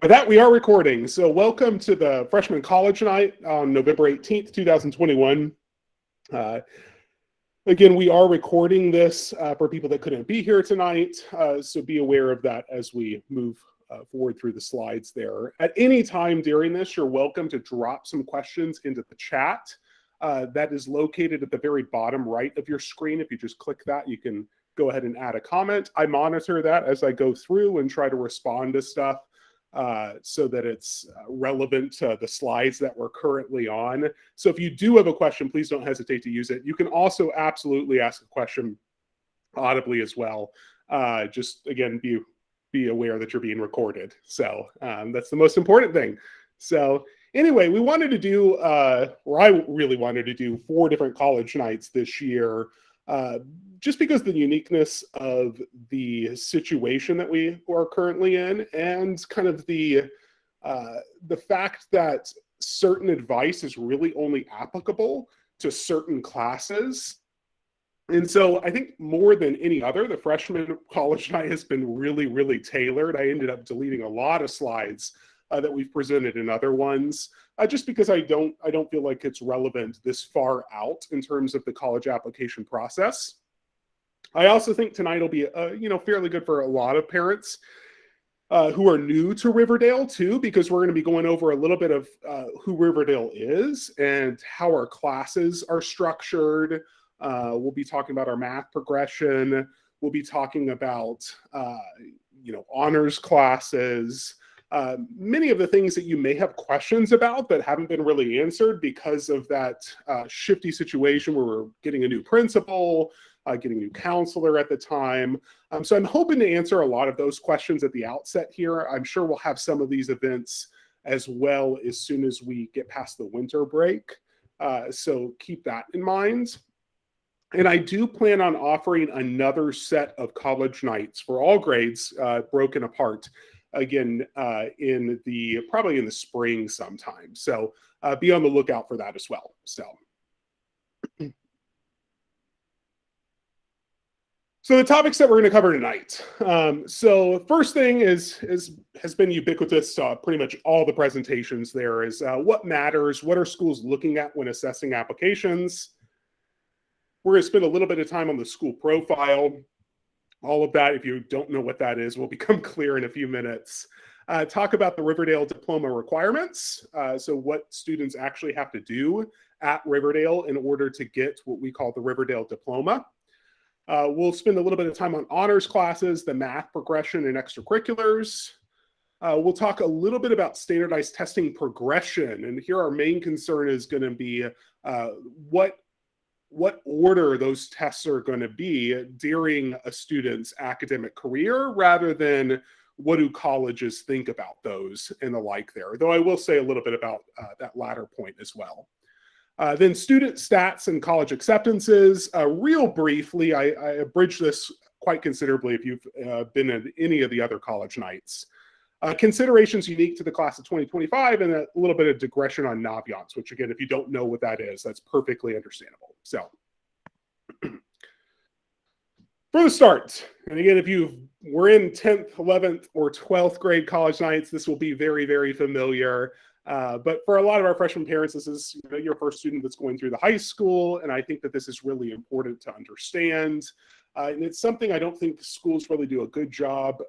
With that, we are recording. So welcome to the Freshman College Night on November 18th, 2021. Again, we are recording this for people that couldn't be here tonight. So be aware of that as we move forward through the slides there. At any time during this, you're welcome to drop some questions into the chat. That is located at the very bottom right of your screen. If you just click that, you can go ahead and add a comment. I monitor that as I go through and try to respond to stuff so that it's relevant to the slides that we're currently on. So if you do have a question, please don't hesitate to use it. You can also absolutely ask a question audibly as well. Just again, be aware that you're being recorded. So that's the most important thing. So anyway, we wanted to do, or I really wanted to do 4 different college nights this year, just because the uniqueness of the situation that we are currently in, and kind of the fact that certain advice is really only applicable to certain classes. And so I think more than any other, the freshman college night has been really, really tailored. I ended up deleting a lot of slides that we've presented in other ones, just because I don't feel like it's relevant this far out in terms of the college application process. I also think tonight will be fairly good for a lot of parents who are new to Riverdale too, because we're going to be going over a little bit of who Riverdale is and how our classes are structured. We'll be talking about our math progression. We'll be talking about honors classes. Many of the things that you may have questions about that haven't been really answered because of that shifty situation where we're getting a new principal, getting a new counselor at the time. So I'm hoping to answer a lot of those questions at the outset here. I'm sure we'll have some of these events as well as soon as we get past the winter break. So keep that in mind. And I do plan on offering another set of college nights for all grades, broken apart, again, probably in the spring sometime. So be on the lookout for that as well. So the topics that we're going to cover tonight. So first thing has been ubiquitous pretty much all the presentations there is what matters, what are schools looking at when assessing applications. We're going to spend a little bit of time on the school profile. All of that, if you don't know what that is, will become clear in a few minutes. Talk about the Riverdale diploma requirements. So what students actually have to do at Riverdale in order to get what we call the Riverdale diploma. We'll spend a little bit of time on honors classes, the math progression and extracurriculars. We'll talk a little bit about standardized testing progression. And here our main concern is going to be what order those tests are going to be during a student's academic career, rather than what do colleges think about those and the like there. Though I will say a little bit about that latter point as well. Then student stats and college acceptances. Real briefly, I abridged this quite considerably if you've been at any of the other college nights. Considerations unique to the class of 2025, and a little bit of digression on Naviance, which again, if you don't know what that is, that's perfectly understandable. So for the start, and again, if you were in 10th, 11th, or 12th grade college nights, this will be very, very familiar. But for a lot of our freshman parents, this is your first student that's going through the high school, and I think that this is really important to understand. And it's something I don't think schools really do a good job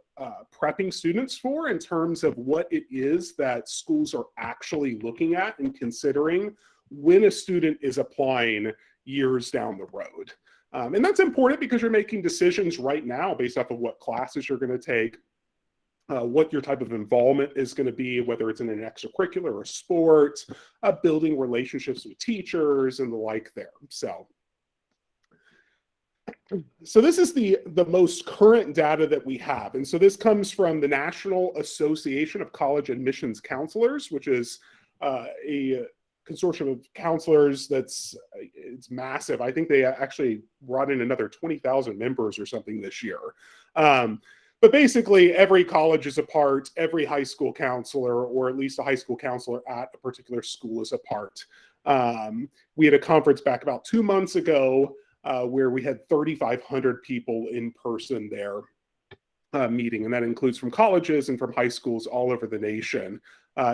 prepping students for, in terms of what it is that schools are actually looking at and considering when a student is applying years down the road. And that's important because you're making decisions right now based off of what classes you're going to take, what your type of involvement is going to be, whether it's in an extracurricular or sport, building relationships with teachers and the like there. So this is the most current data that we have. And so this comes from the National Association of College Admissions Counselors, which is a consortium of counselors it's massive. I think they actually brought in another 20,000 members or something this year. But basically, every college is a part, every high school counselor, or at least a high school counselor at a particular school is a part. We had a conference back about 2 months ago where we had 3,500 people in person there. meeting, and that includes from colleges and from high schools all over the nation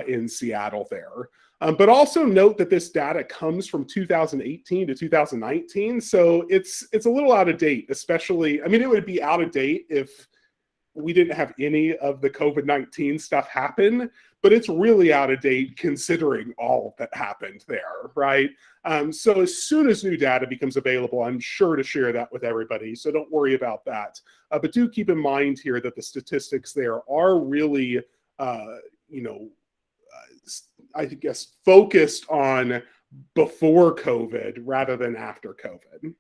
in Seattle there. But also note that this data comes from 2018 to 2019, so it's a little out of date, especially, I mean, it would be out of date if we didn't have any of the COVID-19 stuff happen, but it's really out of date considering all that happened there, right? So as soon as new data becomes available, I'm sure to share that with everybody, so don't worry about that. But do keep in mind here that the statistics there are really, I guess, focused on before COVID rather than after COVID.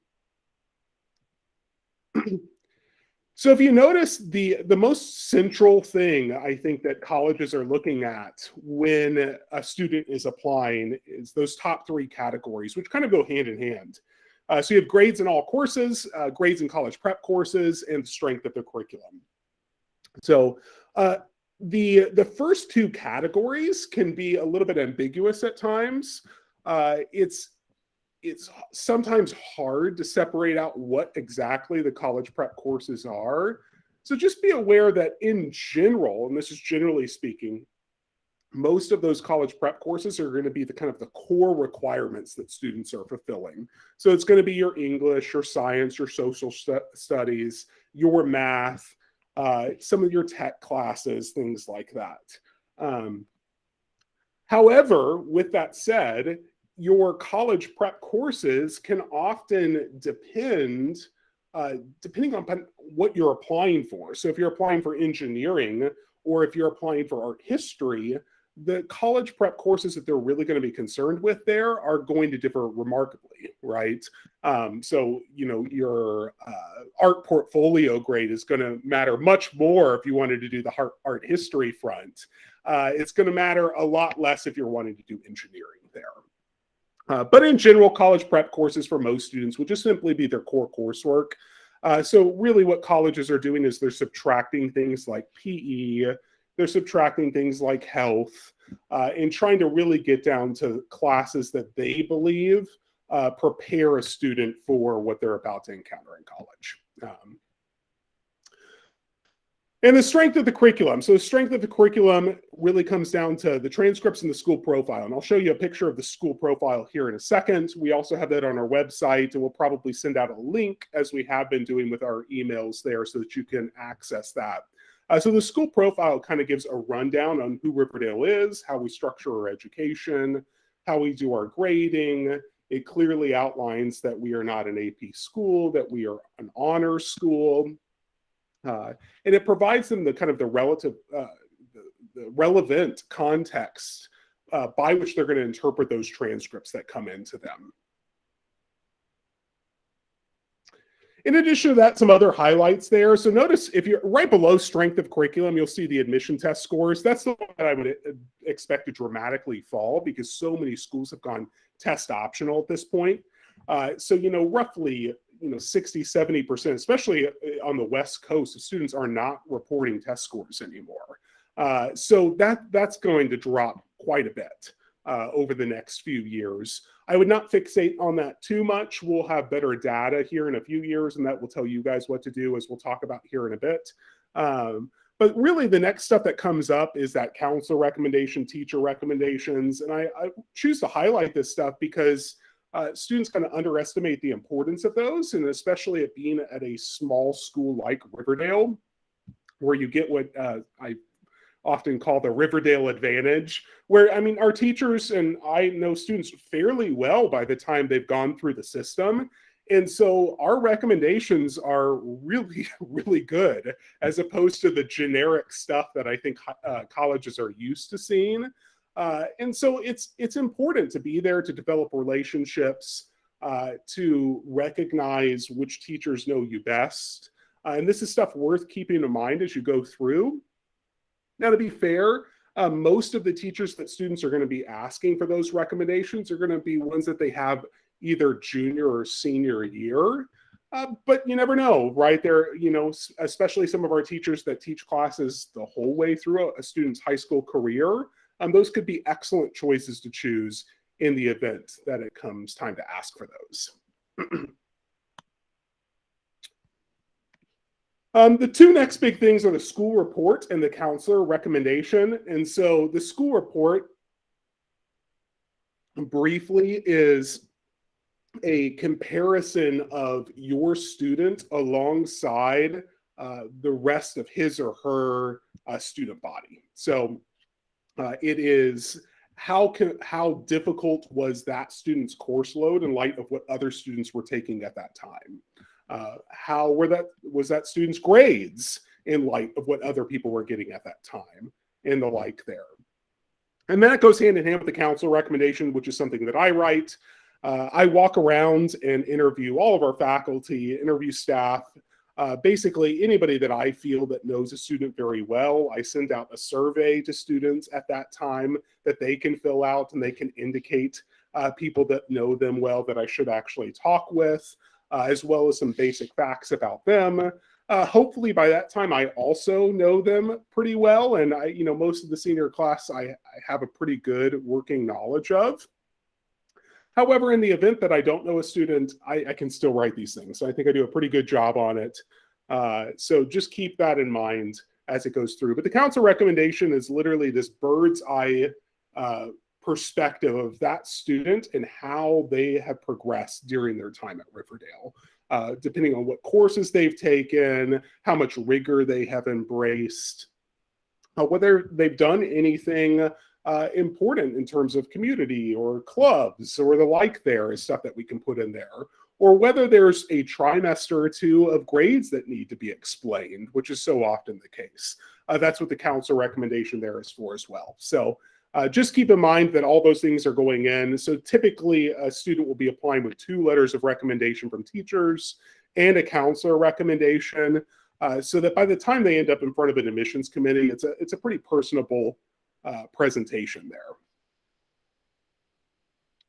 So if you notice, the most central thing I think that colleges are looking at when a student is applying is those top three categories, which kind of go hand in hand. So you have grades in all courses, grades in college prep courses, and the strength of the curriculum. So the first two categories can be a little bit ambiguous at times. It's sometimes hard to separate out what exactly the college prep courses are. So just be aware that in general, and this is generally speaking, most of those college prep courses are going to be the kind of the core requirements that students are fulfilling. So it's going to be your English, your science, your social studies, your math, some of your tech classes, things like that. However, with that said, your college prep courses can often depending on what you're applying for. So if you're applying for engineering or if you're applying for art history, the college prep courses that they're really going to be concerned with there are going to differ remarkably, right? So, your art portfolio grade is going to matter much more if you wanted to do the art history front. It's going to matter a lot less if you're wanting to do engineering there. But in general, college prep courses for most students will just simply be their core coursework. So really what colleges are doing is they're subtracting things like PE, they're subtracting things like health, and trying to really get down to classes that they believe prepare a student for what they're about to encounter in college. And the strength of the curriculum. So the strength of the curriculum really comes down to the transcripts and the school profile. And I'll show you a picture of the school profile here in a second. We also have that on our website, and we'll probably send out a link as we have been doing with our emails there so that you can access that. So the school profile kind of gives a rundown on who Riverdale is, how we structure our education, how we do our grading. It clearly outlines that we are not an AP school, that we are an honor school. And it provides them the kind of the relevant context by which they're going to interpret those transcripts that come into them. In addition to that, some other highlights there. So notice if you're right below strength of curriculum, you'll see the admission test scores. That's the one that I would expect to dramatically fall because so many schools have gone test optional at this point. So, roughly, 60, 70%, especially on the West Coast, students are not reporting test scores anymore. So that's going to drop quite a bit over the next few years. I would not fixate on that too much. We'll have better data here in a few years, and that will tell you guys what to do, as we'll talk about here in a bit. But really, the next stuff that comes up is that counselor recommendation, teacher recommendations. And I choose to highlight this stuff because students kind of underestimate the importance of those, and especially at being at a small school like Riverdale, where you get what I often call the Riverdale advantage, where, our teachers and I know students fairly well by the time they've gone through the system. And so our recommendations are really, really good, as opposed to the generic stuff that I think colleges are used to seeing. And so it's important to be there to develop relationships, to recognize which teachers know you best. And this is stuff worth keeping in mind as you go through. Now, to be fair, most of the teachers that students are going to be asking for those recommendations are going to be ones that they have either junior or senior year. But you never know, right? There, especially some of our teachers that teach classes the whole way through a student's high school career. Those could be excellent choices to choose in the event that it comes time to ask for those. The two next big things are the school report and the counselor recommendation. And so the school report, briefly, is a comparison of your student alongside the rest of his or her student body. So it is how difficult was that student's course load in light of what other students were taking at that time? How was that student's grades in light of what other people were getting at that time, and the like there. And that goes hand in hand with the council recommendation, which is something that I write. I walk around and interview all of our faculty, interview staff, basically anybody that I feel that knows a student very well. I send out a survey to students at that time that they can fill out, and they can indicate people that know them well that I should actually talk with, as well as some basic facts about them. Hopefully by that time I also know them pretty well, and most of the senior class I have a pretty good working knowledge of. However, in the event that I don't know a student, I can still write these things. So I think I do a pretty good job on it. So just keep that in mind as it goes through. But the council recommendation is literally this bird's eye perspective of that student and how they have progressed during their time at Riverdale, depending on what courses they've taken, how much rigor they have embraced, whether they've done anything important in terms of community or clubs or the like. There is stuff that we can put in there, or whether there's a trimester or two of grades that need to be explained, which is so often the case. That's what the council recommendation there is for as well. So just keep in mind that all those things are going in. So typically a student will be applying with 2 letters of recommendation from teachers and a counselor recommendation, so that by the time they end up in front of an admissions committee, it's a pretty personable presentation there.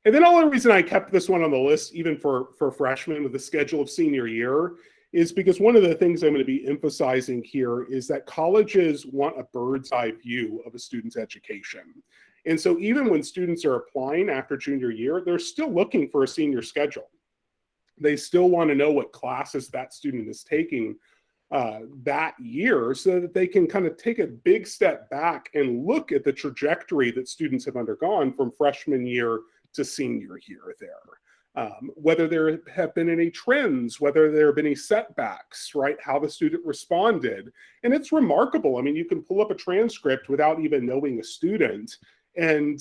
And then the only reason I kept this one on the list, even for freshmen with the schedule of senior year, is because one of the things I'm going to be emphasizing here is that colleges want a bird's eye view of a student's education. And so even when students are applying after junior year, they're still looking for a senior schedule. They still want to know what classes that student is taking that year, so that they can kind of take a big step back and look at the trajectory that students have undergone from freshman year to senior year there. Whether there have been any trends, whether there have been any setbacks, right? How the student responded. And it's remarkable. I mean, you can pull up a transcript without even knowing a student, and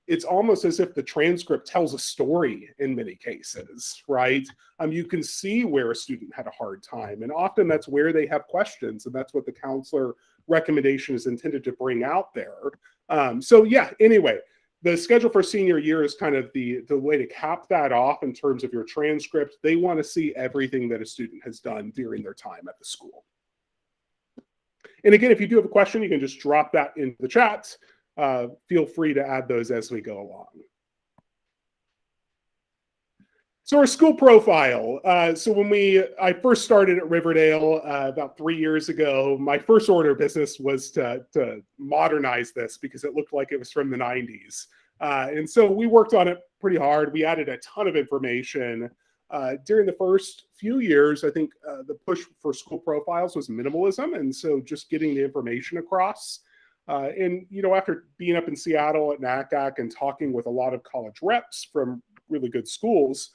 it's almost as if the transcript tells a story in many cases, right? You can see where a student had a hard time, and often that's where they have questions, and that's what the counselor recommendation is intended to bring out there. So yeah, anyway, the schedule for senior year is kind of the way to cap that off in terms of your transcript. They want to see everything that a student has done during their time at the school. And again, if you do have a question, you can just drop that into the chat. Feel free to add those as we go along. So our school profile. So when I first started at Riverdale about 3 years ago, my first order of business was to modernize this because it looked like it was from the 90s. And so we worked on it pretty hard. We added a ton of information. During the first few years, I think the push for school profiles was minimalism. And so just getting the information across. And, after being up in Seattle at NACAC and talking with a lot of college reps from really good schools,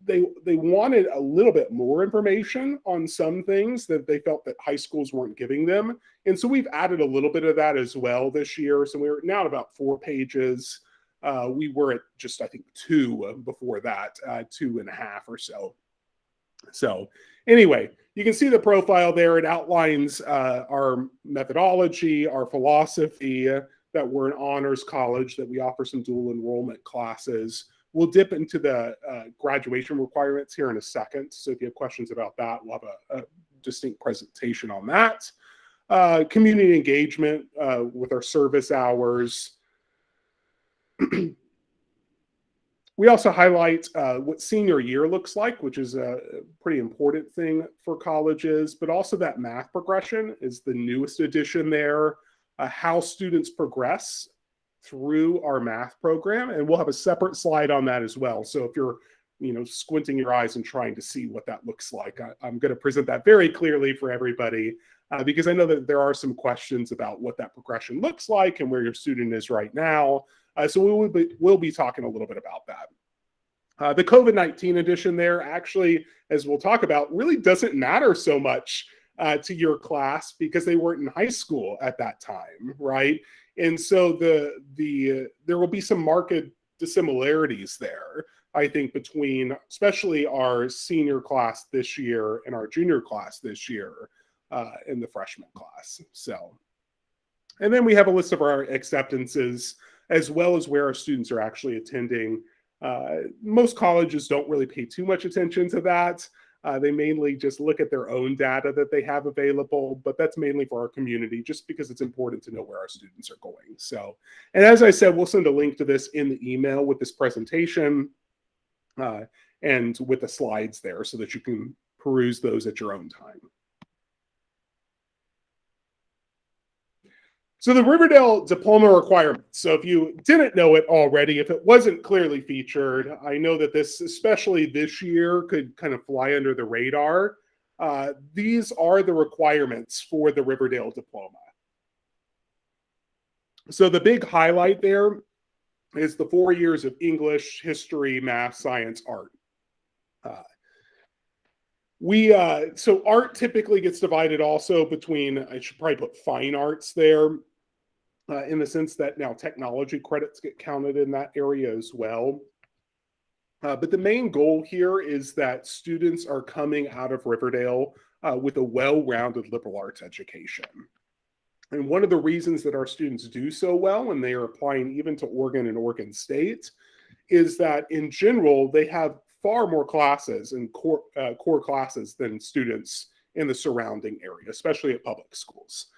they wanted a little bit more information on some things that they felt that high schools weren't giving them. And so we've added a little bit of that as well this year. So we're now at about 4 pages. We were at just, I think, 2 before that, 2.5 or so. So anyway, you can see the profile there. It outlines our methodology, our philosophy, that we're an honors college, that we offer some dual enrollment classes. We'll dip into the graduation requirements here in a second. So if you have questions about that, we'll have a distinct presentation on that. Community engagement with our service hours. We also highlight what senior year looks like, which is a pretty important thing for colleges, but also that math progression is the newest addition there, how students progress through our math program. And we'll have a separate slide on that as well. So if you're squinting your eyes and trying to see what that looks like. I'm going to present that very clearly for everybody because I know that there are some questions about what that progression looks like and where your student is right now. So we'll be talking a little bit about that. The COVID-19 edition there actually, as we'll talk about, really doesn't matter so much to your class because they weren't in high school at that time, right? And so there will be some marked dissimilarities there, I think, between especially our senior class this year and our junior class this year in the freshman class. So, and then we have a list of our acceptances as well as where our students are actually attending. Most colleges don't really pay too much attention to that. They mainly just look at their own data that they have available, but that's mainly for our community, just because it's important to know where our students are going. So, and as I said, we'll send a link to this in the email with this presentation and with the slides there so that you can peruse those at your own time. So the Riverdale diploma requirements. So if you didn't know it already, if it wasn't clearly featured, I know that this, especially this year, could kind of fly under the radar. These are the requirements for the Riverdale diploma. So the big highlight there is the 4 years of English, history, math, science, art. So art typically gets divided also between, I should probably put fine arts there, in the sense that now technology credits get counted in that area as well. But the main goal here is that students are coming out of Riverdale with a well-rounded liberal arts education. And one of the reasons that our students do so well when they are applying even to Oregon and Oregon State is that in general, they have far more classes and core classes than students in the surrounding area, especially at public schools.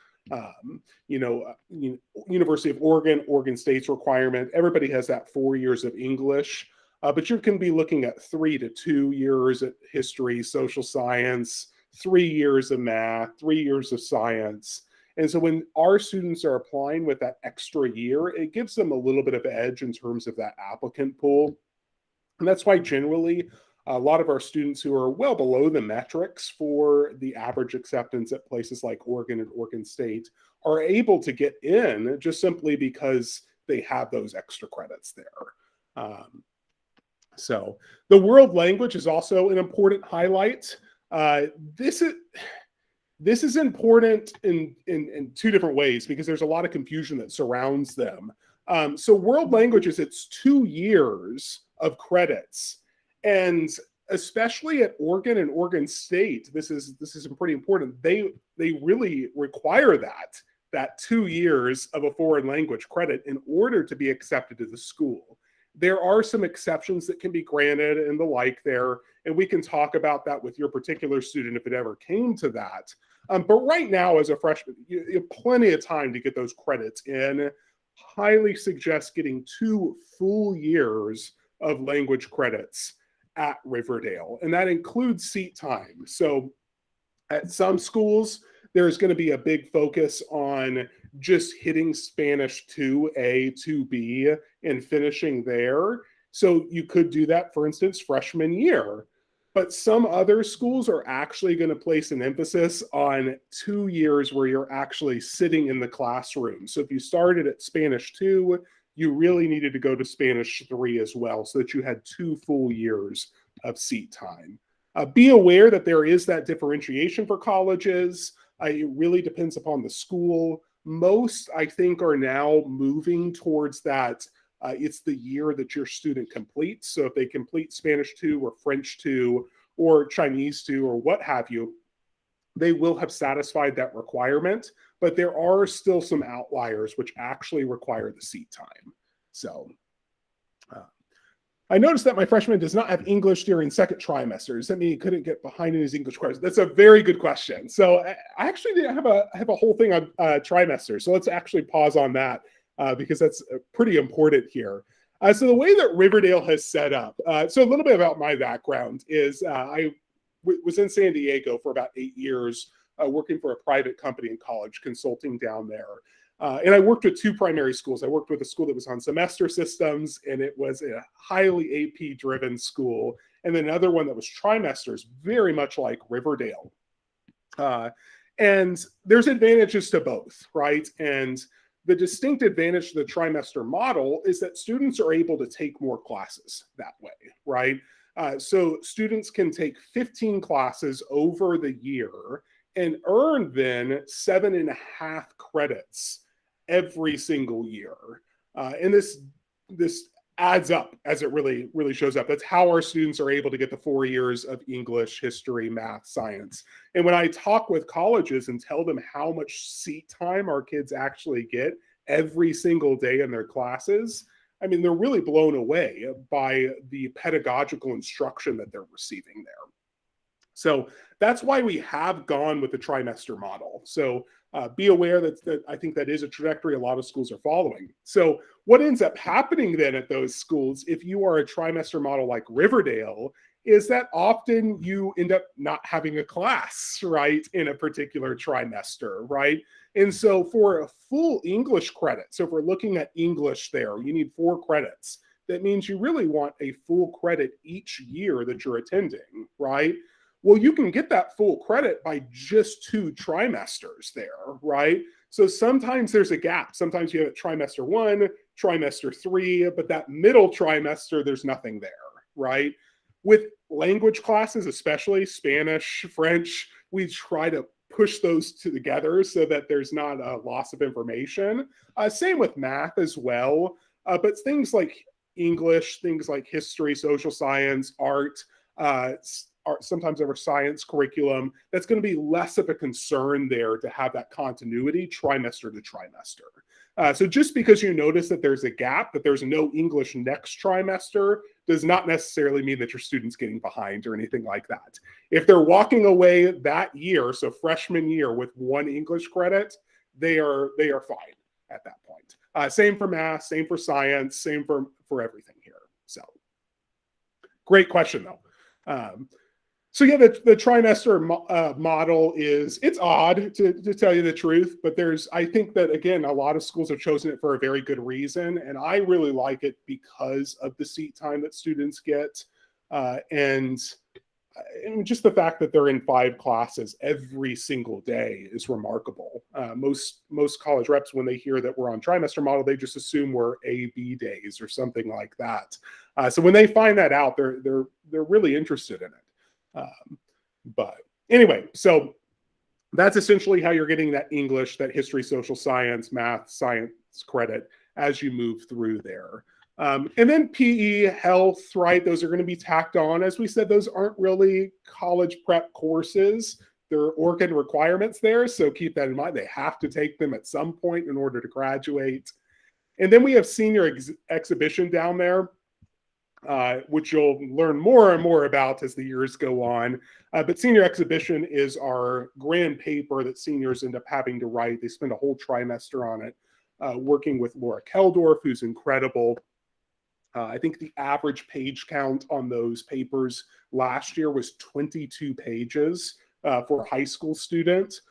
University of Oregon, Oregon State's requirement, everybody has that 4 years of English, but you can be looking at 3 to 2 years at history, social science, 3 years of math, 3 years of science. And so when our students are applying with that extra year, it gives them a little bit of edge in terms of that applicant pool. And that's why generally a lot of our students who are well below the metrics for the average acceptance at places like Oregon and Oregon State are able to get in just simply because they have those extra credits there. So the world language is also an important highlight. This is important in two different ways because there's a lot of confusion that surrounds them. So world languages, it's 2 years of credits. And especially at Oregon and Oregon State, this is pretty important. They really require that 2 years of a foreign language credit in order to be accepted to the school. There are some exceptions that can be granted and the like there, and we can talk about that with your particular student if it ever came to that. But right now, as a freshman, you have plenty of time to get those credits in. Highly suggest getting 2 full years of language credits at Riverdale, and that includes seat time. So at some schools, there's going to be a big focus on just hitting Spanish 2A, 2B, and finishing there. So you could do that, for instance, freshman year. But some other schools are actually going to place an emphasis on 2 years where you're actually sitting in the classroom. So if you started at Spanish 2, you really needed to go to Spanish 3 as well so that you had 2 full years of seat time. Be aware that there is that differentiation for colleges. It really depends upon the school. Most, I think, are now moving towards that. It's the year that your student completes. So if they complete Spanish 2 or French 2 or Chinese 2 or what have you, they will have satisfied that requirement. But there are still some outliers which actually require the seat time. So I noticed that my freshman does not have English during second trimester. Does that mean he couldn't get behind in his English course? That's a very good question. So I actually have a whole thing on trimester. So let's actually pause on that because that's pretty important here. So the way that Riverdale has set up, so a little bit about my background is I was in San Diego for about 8 years working for a private company in college, consulting down there. And I worked with 2 primary schools. I worked with a school that was on semester systems, and it was a highly AP-driven school. and then another one that was trimesters, very much like Riverdale. And there's advantages to both, right? And the distinct advantage to the trimester model is that students are able to take more classes that way, right? So students can take 15 classes over the year and earn then 7.5 credits every single year. And this adds up as it really shows up. That's how our students are able to get the 4 years of English, history, math, science. And when I talk with colleges and tell them how much seat time our kids actually get every single day in their classes, I mean, they're really blown away by the pedagogical instruction that they're receiving there. So that's why we have gone with the trimester model. So be aware that I think that is a trajectory a lot of schools are following. So what ends up happening then at those schools, if you are a trimester model like Riverdale, is that often you end up not having a class, right, in a particular trimester, right? And so for a full English credit, so if we're looking at English there, you need 4 credits. That means you really want a full credit each year that you're attending, right? Well, you can get that full credit by just 2 trimesters there, right? So sometimes there's a gap. Sometimes you have trimester 1, trimester 3, but that middle trimester, there's nothing there, right? With language classes, especially Spanish, French, we try to push those together so that there's not a loss of information. Same with math as well. But things like English, things like history, social science, art, sometimes over science curriculum, that's going to be less of a concern there to have that continuity trimester to trimester. So just because you notice that there's a gap, that there's no English next trimester, does not necessarily mean that your student's getting behind or anything like that. If they're walking away that year, so freshman year, with 1 English credit, they are fine at that point. Same for math, same for science, same for everything here. So great question though. So yeah, the trimester model it's odd to tell you the truth, but I think that, again, a lot of schools have chosen it for a very good reason. And I really like it because of the seat time that students get. And just the fact that they're in 5 classes every single day is remarkable. Most college reps, when they hear that we're on trimester model, they just assume we're A/B days or something like that. So when they find that out, they're really interested in it. But anyway, so that's essentially how you're getting that English, that history, social science, math, science credit as you move through there. And then PE, health, right? Those are going to be tacked on. As we said, those aren't really college prep courses. There are Orkin requirements there, so keep that in mind. They have to take them at some point in order to graduate. And then we have senior exhibition down there, which you'll learn more and more about as the years go on. But senior exhibition is our grand paper that seniors end up having to write. They spend a whole trimester on it, working with Laura Keldorf, who's incredible. I think the average page count on those papers last year was 22 pages for a high school student,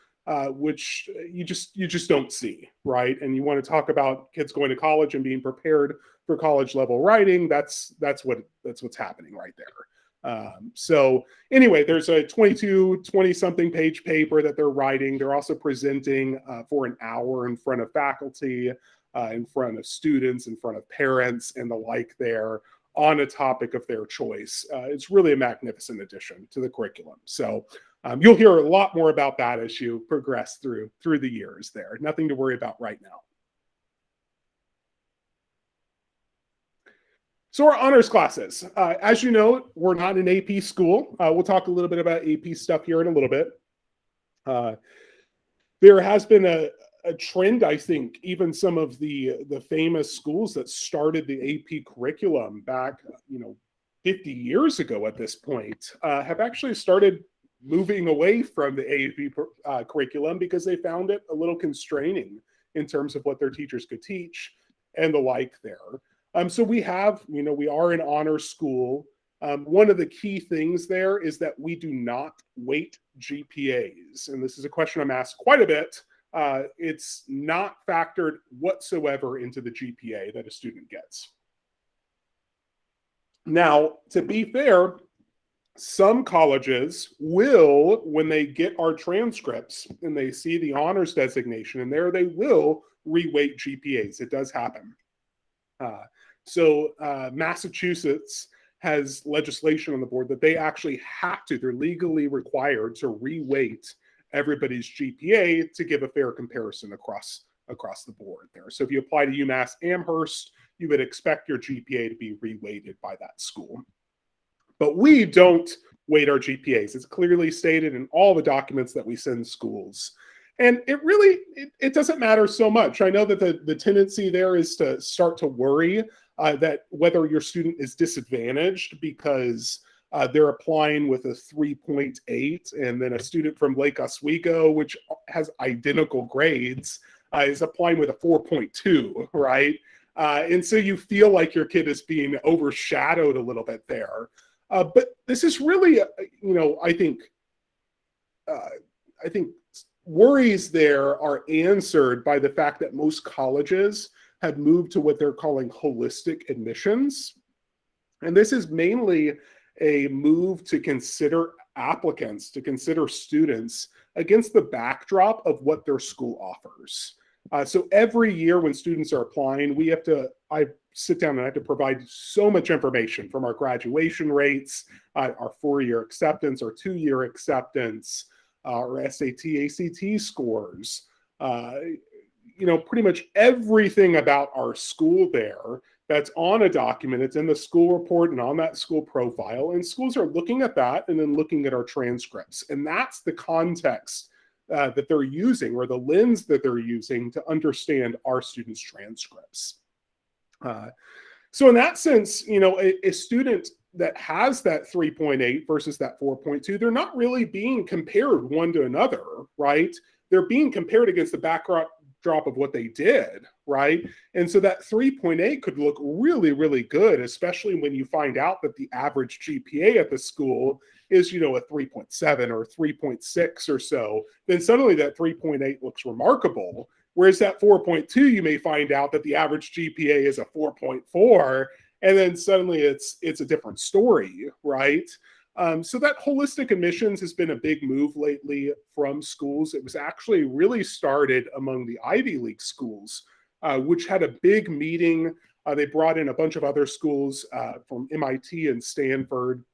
which you just don't see, right? And you want to talk about kids going to college and being prepared for college level writing. That's what's happening right there. So anyway, there's a 20 something page paper that they're writing. They're also presenting for an hour in front of faculty, in front of students, in front of parents, and the like there on a topic of their choice. It's really a magnificent addition to the curriculum. So you'll hear a lot more about that as you progress through the years there. Nothing to worry about right now. So our honors classes, as you know, we're not an AP school. We'll talk a little bit about AP stuff here in a little bit. There has been a trend, I think, even some of the famous schools that started the AP curriculum back, 50 years ago at this point, have actually started moving away from the AP curriculum because they found it a little constraining in terms of what their teachers could teach and the like there. So we are an honor school. One of the key things there is that we do not weight GPAs. And this is a question I'm asked quite a bit. It's not factored whatsoever into the GPA that a student gets. Now, to be fair, Some colleges will, when they get our transcripts and they see the honors designation in there, they will reweight GPAs. It does happen. So Massachusetts has legislation on the board that they actually have to, they're legally required to reweight everybody's GPA to give a fair comparison across the board there. So if you apply to UMass Amherst, you would expect your GPA to be reweighted by that school. But we don't weight our GPAs. It's clearly stated in all the documents that we send schools. And it really, it doesn't matter so much. I know that the tendency there is to start to worry that whether your student is disadvantaged because they're applying with a 3.8, and then a student from Lake Oswego, which has identical grades, is applying with a 4.2, right? And so you feel like your kid is being overshadowed a little bit there. But this is really, I think worries there are answered by the fact that most colleges have moved to what they're calling holistic admissions. And this is mainly a move to consider applicants, to consider students against the backdrop of what their school offers. So every year when students are applying, I sit down and I have to provide so much information, from our graduation rates, our 4-year acceptance, our 2-year acceptance, our SAT, ACT scores, pretty much everything about our school there that's on a document. It's in the school report and on that school profile. And schools are looking at that and then looking at our transcripts. And that's the context that they're using, or the lens that they're using to understand our students' transcripts. So in that sense, a student that has that 3.8 versus that 4.2, they're not really being compared one to another, right? They're being compared against the backdrop of what they did, right? And so that 3.8 could look really, really good, especially when you find out that the average GPA at the school is, a 3.7 or 3.6 or so. Then suddenly that 3.8 looks remarkable. Whereas that 4.2, you may find out that the average GPA is a 4.4, and then suddenly it's a different story, right? So that holistic admissions has been a big move lately from schools. It was actually really started among the Ivy League schools, which had a big meeting. They brought in a bunch of other schools from MIT and Stanford,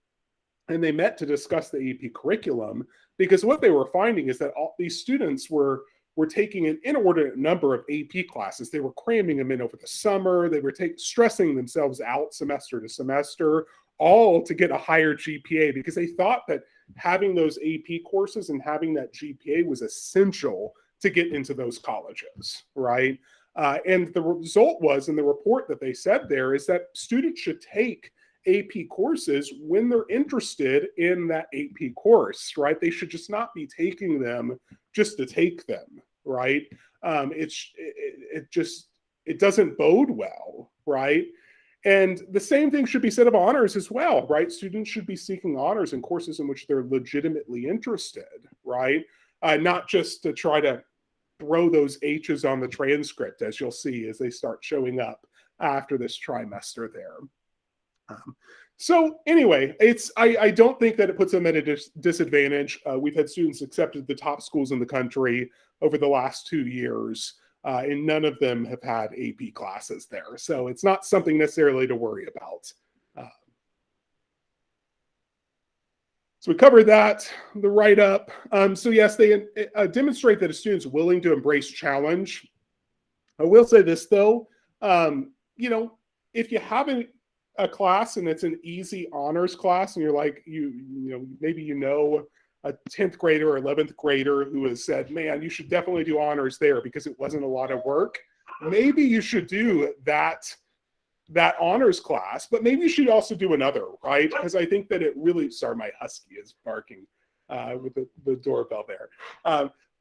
and they met to discuss the AP curriculum, because what they were finding is that all these students were taking an inordinate number of AP classes. They were cramming them in over the summer. They were stressing themselves out semester to semester, all to get a higher GPA, because they thought that having those AP courses and having that GPA was essential to get into those colleges, right? And the result was, in the report that they said there, is that students should take AP courses when they're interested in that AP course, right? They should just not be taking them just to take them, right? It doesn't bode well, right? And the same thing should be said of honors as well, right? Students should be seeking honors in courses in which they're legitimately interested, right? Not just to try to throw those H's on the transcript, as you'll see as they start showing up after this trimester there. So anyway, I don't think that it puts them at a disadvantage. We've had students accepted at the top schools in the country over the last 2 years, and none of them have had AP classes there. So it's not something necessarily to worry about. So we covered that, the write-up. So yes, they demonstrate that a student's willing to embrace challenge. I will say this though, if you have a class and it's an easy honors class, and you're like, maybe a 10th grader or 11th grader who has said, man, you should definitely do honors there because it wasn't a lot of work. Maybe you should do that honors class, but maybe you should also do another, right? Because I think that it really, sorry, my husky is barking with the doorbell there.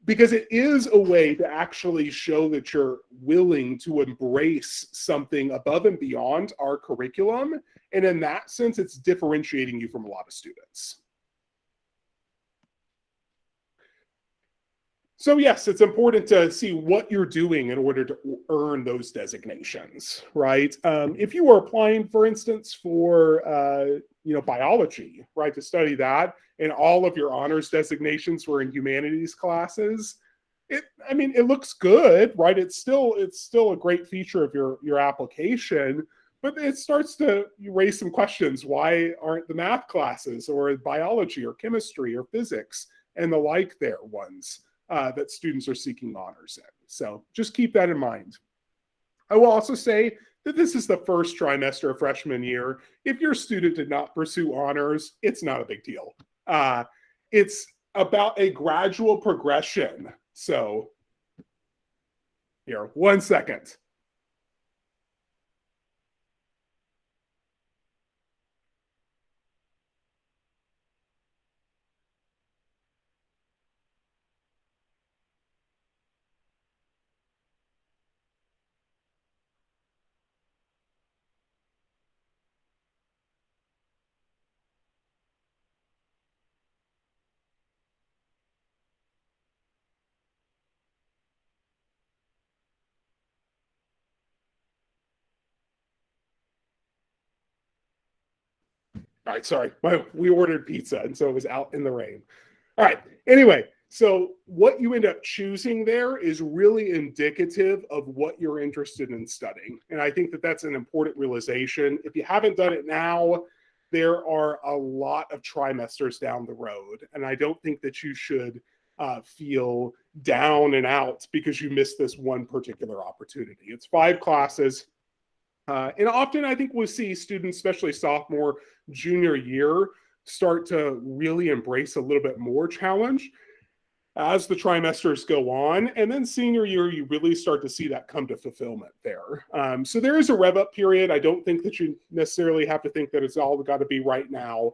Because it is a way to actually show that you're willing to embrace something above and beyond our curriculum. And in that sense, it's differentiating you from a lot of students. So yes, it's important to see what you're doing in order to earn those designations, right? If you are applying, for instance, for biology, right, to study that, and all of your honors designations were in humanities classes, it looks good, right? It's still a great feature of your application, but it starts to raise some questions. Why aren't the math classes or biology or chemistry or physics and the like there ones that students are seeking honors in? So just keep that in mind. I will also say that this is the first trimester of freshman year. If your student did not pursue honors, it's not a big deal. It's about a gradual progression. So here, 1 second. All right, sorry. We ordered pizza, and so it was out in the rain. All right. Anyway, so what you end up choosing there is really indicative of what you're interested in studying. And I think that that's an important realization. If you haven't done it now, there are a lot of trimesters down the road. And I don't think that you should feel down and out because you missed this one particular opportunity. It's 5 classes. And often I think we'll see students, especially sophomore, junior year, start to really embrace a little bit more challenge as the trimesters go on. And then senior year, you really start to see that come to fulfillment there. So there is a rev up period. I don't think that you necessarily have to think that it's all got to be right now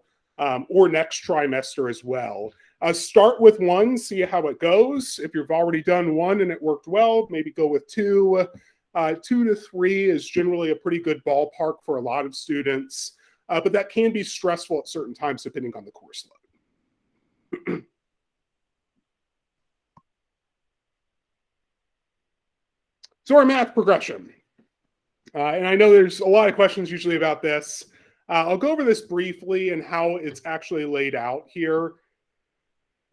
or next trimester as well. Start with 1, see how it goes. If you've already done 1 and it worked well, maybe go with 2. 2 to 3 is generally a pretty good ballpark for a lot of students, but that can be stressful at certain times depending on the course load. So our math progression. And I know there's a lot of questions usually about this. I'll go over this briefly and how it's actually laid out here.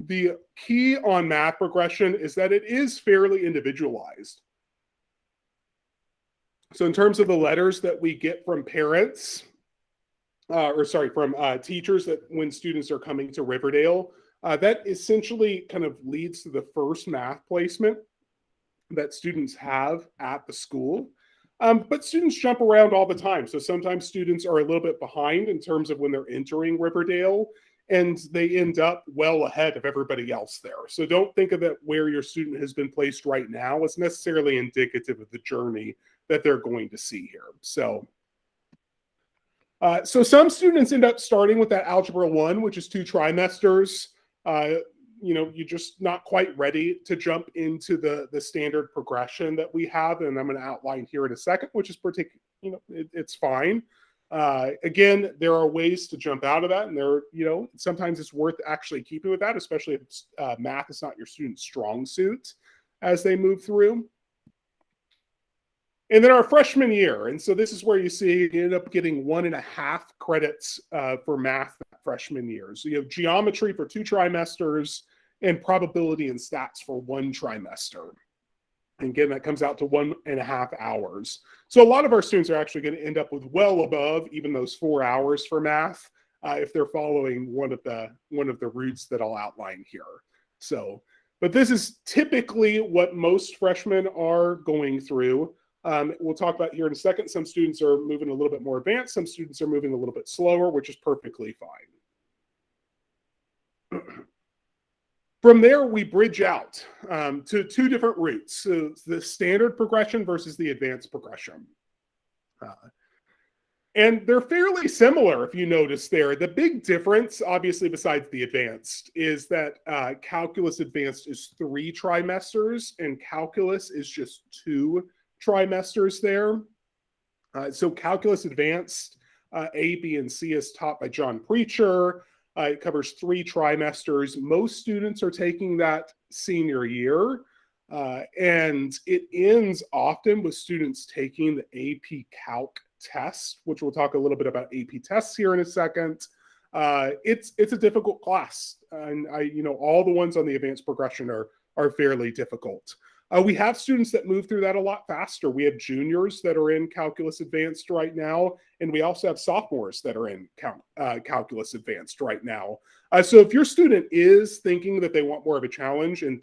The key on math progression is that it is fairly individualized. So in terms of the letters that we get from parents, from teachers that when students are coming to Riverdale, that essentially kind of leads to the first math placement that students have at the school. But students jump around all the time. So sometimes students are a little bit behind in terms of when they're entering Riverdale, and they end up well ahead of everybody else there. So don't think of it where your student has been placed right now as necessarily indicative of the journey that they're going to see here. So some students end up starting with that Algebra 1, which is 2 trimesters. You're just not quite ready to jump into the standard progression that we have, and I'm going to outline here in a second, which is it's fine. Again, there are ways to jump out of that, and sometimes it's worth actually keeping with that, especially if it's, math is not your student's strong suit as they move through. And then our freshman year, and so this is where you see you end up getting 1.5 credits for math that freshman year. So you have geometry for 2 trimesters and probability and stats for 1 trimester. And again, that comes out to 1.5 hours. So a lot of our students are actually going to end up with well above even those 4 hours for math if they're following one of the routes that I'll outline here. So, but this is typically what most freshmen are going through. We'll talk about here in a second. Some students are moving a little bit more advanced. Some students are moving a little bit slower, which is perfectly fine. From there, we bridge out to 2 different routes. So the standard progression versus the advanced progression. And they're fairly similar, if you notice there. The big difference, obviously, besides the advanced, is that Calculus Advanced is 3 trimesters and Calculus is just 2 trimesters there. So Calculus Advanced, A, B, and C is taught by John Preacher. It covers 3 trimesters. Most students are taking that senior year, and it ends often with students taking the AP Calc test, which we'll talk a little bit about AP tests here in a second, it's a difficult class, and all the ones on the advanced progression are fairly difficult. We have students that move through that a lot faster. We have juniors that are in Calculus Advanced right now, and we also have sophomores that are in Calculus Advanced right now. So if your student is thinking that they want more of a challenge and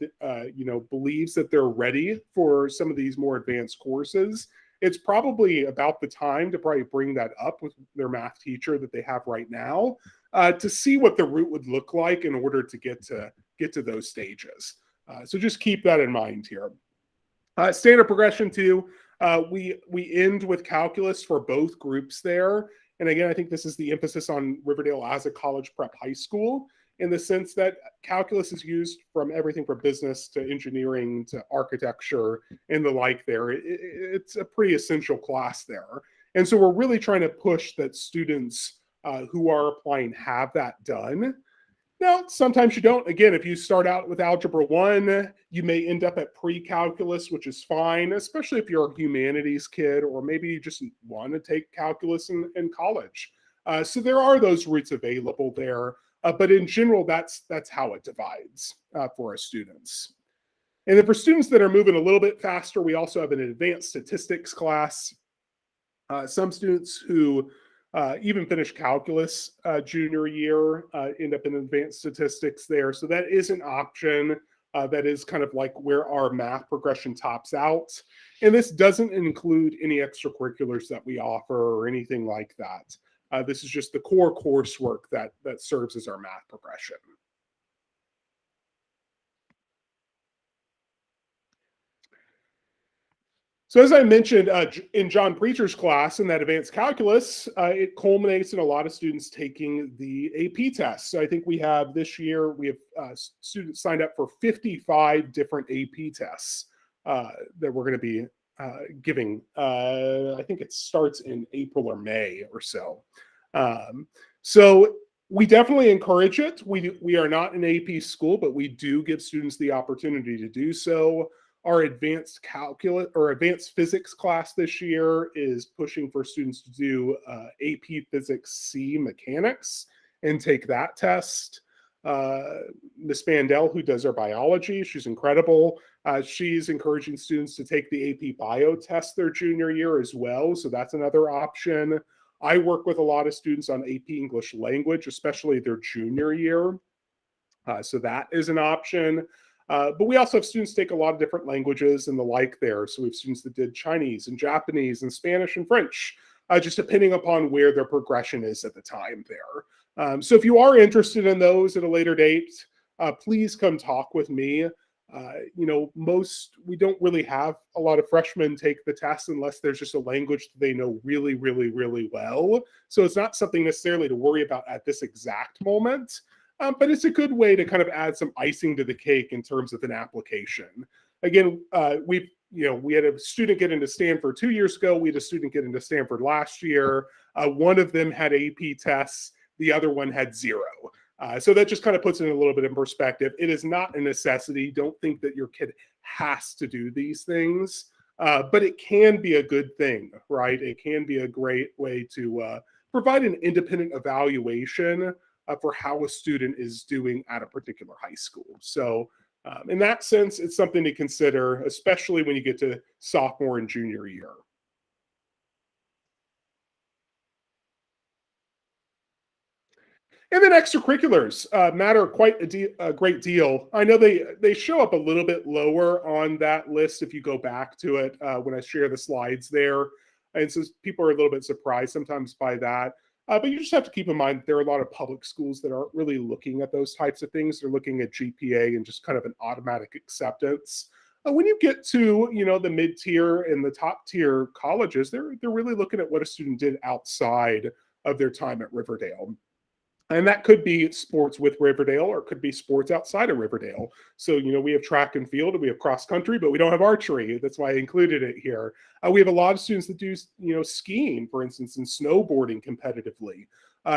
believes that they're ready for some of these more advanced courses, it's probably about the time to probably bring that up with their math teacher that they have right now to see what the route would look like in order to get to those stages. So just keep that in mind here. Standard progression 2, we end with calculus for both groups there. And again, I think this is the emphasis on Riverdale as a college prep high school, in the sense that calculus is used from everything from business to engineering to architecture and the like there. It's a pretty essential class there. And so we're really trying to push that students who are applying have that done. Now, sometimes you don't. Again, if you start out with Algebra 1, you may end up at pre-calculus, which is fine, especially if you're a humanities kid, or maybe you just want to take calculus in college. So there are those routes available there. But in general, that's how it divides for our students. And then for students that are moving a little bit faster, we also have an advanced statistics class. Some students who even finish calculus junior year, end up in advanced statistics there. So that is an option. That is kind of like where our math progression tops out. And this doesn't include any extracurriculars that we offer or anything like that. This is just the core coursework that serves as our math progression. So as I mentioned, in John Preacher's class in that advanced calculus, it culminates in a lot of students taking the AP test. So I think this year, we have students signed up for 55 different AP tests that we're going to be giving. I think it starts in April or May or so. So we definitely encourage it. We are not an AP school, but we do give students the opportunity to do so. Our advanced calculus or advanced physics class this year is pushing for students to do AP Physics C mechanics and take that test. Miss Mandel, who does our biology, she's incredible. She's encouraging students to take the AP Bio test their junior year as well. So that's another option. I work with a lot of students on AP English language, especially their junior year. So that is an option. But we also have students take a lot of different languages and the like there. So we have students that did Chinese and Japanese and Spanish and French, just depending upon where their progression is at the time there. So if you are interested in those at a later date, please come talk with me. We don't really have a lot of freshmen take the test unless there's just a language that they know really, really, really well. So it's not something necessarily to worry about at this exact moment. But it's a good way to kind of add some icing to the cake in terms of an application. Again, we had a student get into Stanford 2 years ago. We had a student get into Stanford last year. One of them had AP tests. The other one had 0. So that just kind of puts it in a little bit in perspective. It is not a necessity. Don't think that your kid has to do these things, but it can be a good thing, right? It can be a great way to provide an independent evaluation for how a student is doing at a particular high school. So in that sense, it's something to consider, especially when you get to sophomore and junior year. And then extracurriculars matter quite a great deal. I know they show up a little bit lower on that list if you go back to it when I share the slides there. And so people are a little bit surprised sometimes by that. But you just have to keep in mind that there are a lot of public schools that aren't really looking at those types of things. They're looking at GPA and just kind of an automatic acceptance. When you get to the mid-tier and the top-tier colleges, they're really looking at what a student did outside of their time at Riverdale. And that could be sports with Riverdale, or it could be sports outside of Riverdale. So, we have track and field, and we have cross country, but we don't have archery. That's why I included it here. We have a lot of students that do, skiing, for instance, and snowboarding competitively.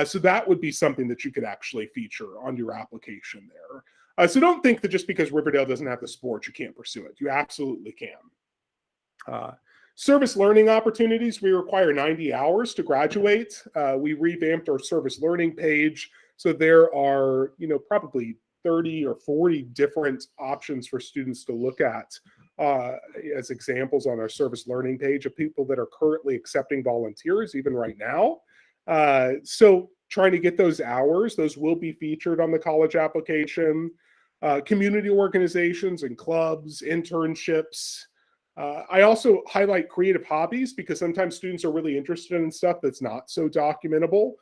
So that would be something that you could actually feature on your application there. So don't think that just because Riverdale doesn't have the sport, you can't pursue it. You absolutely can. Service learning opportunities, we require 90 hours to graduate. We revamped our service learning page. So there are, probably 30 or 40 different options for students to look at as examples on our service learning page of people that are currently accepting volunteers, even right now. So trying to get those hours, those will be featured on the college application. Community organizations and clubs, internships. I also highlight creative hobbies because sometimes students are really interested in stuff that's not so documentable.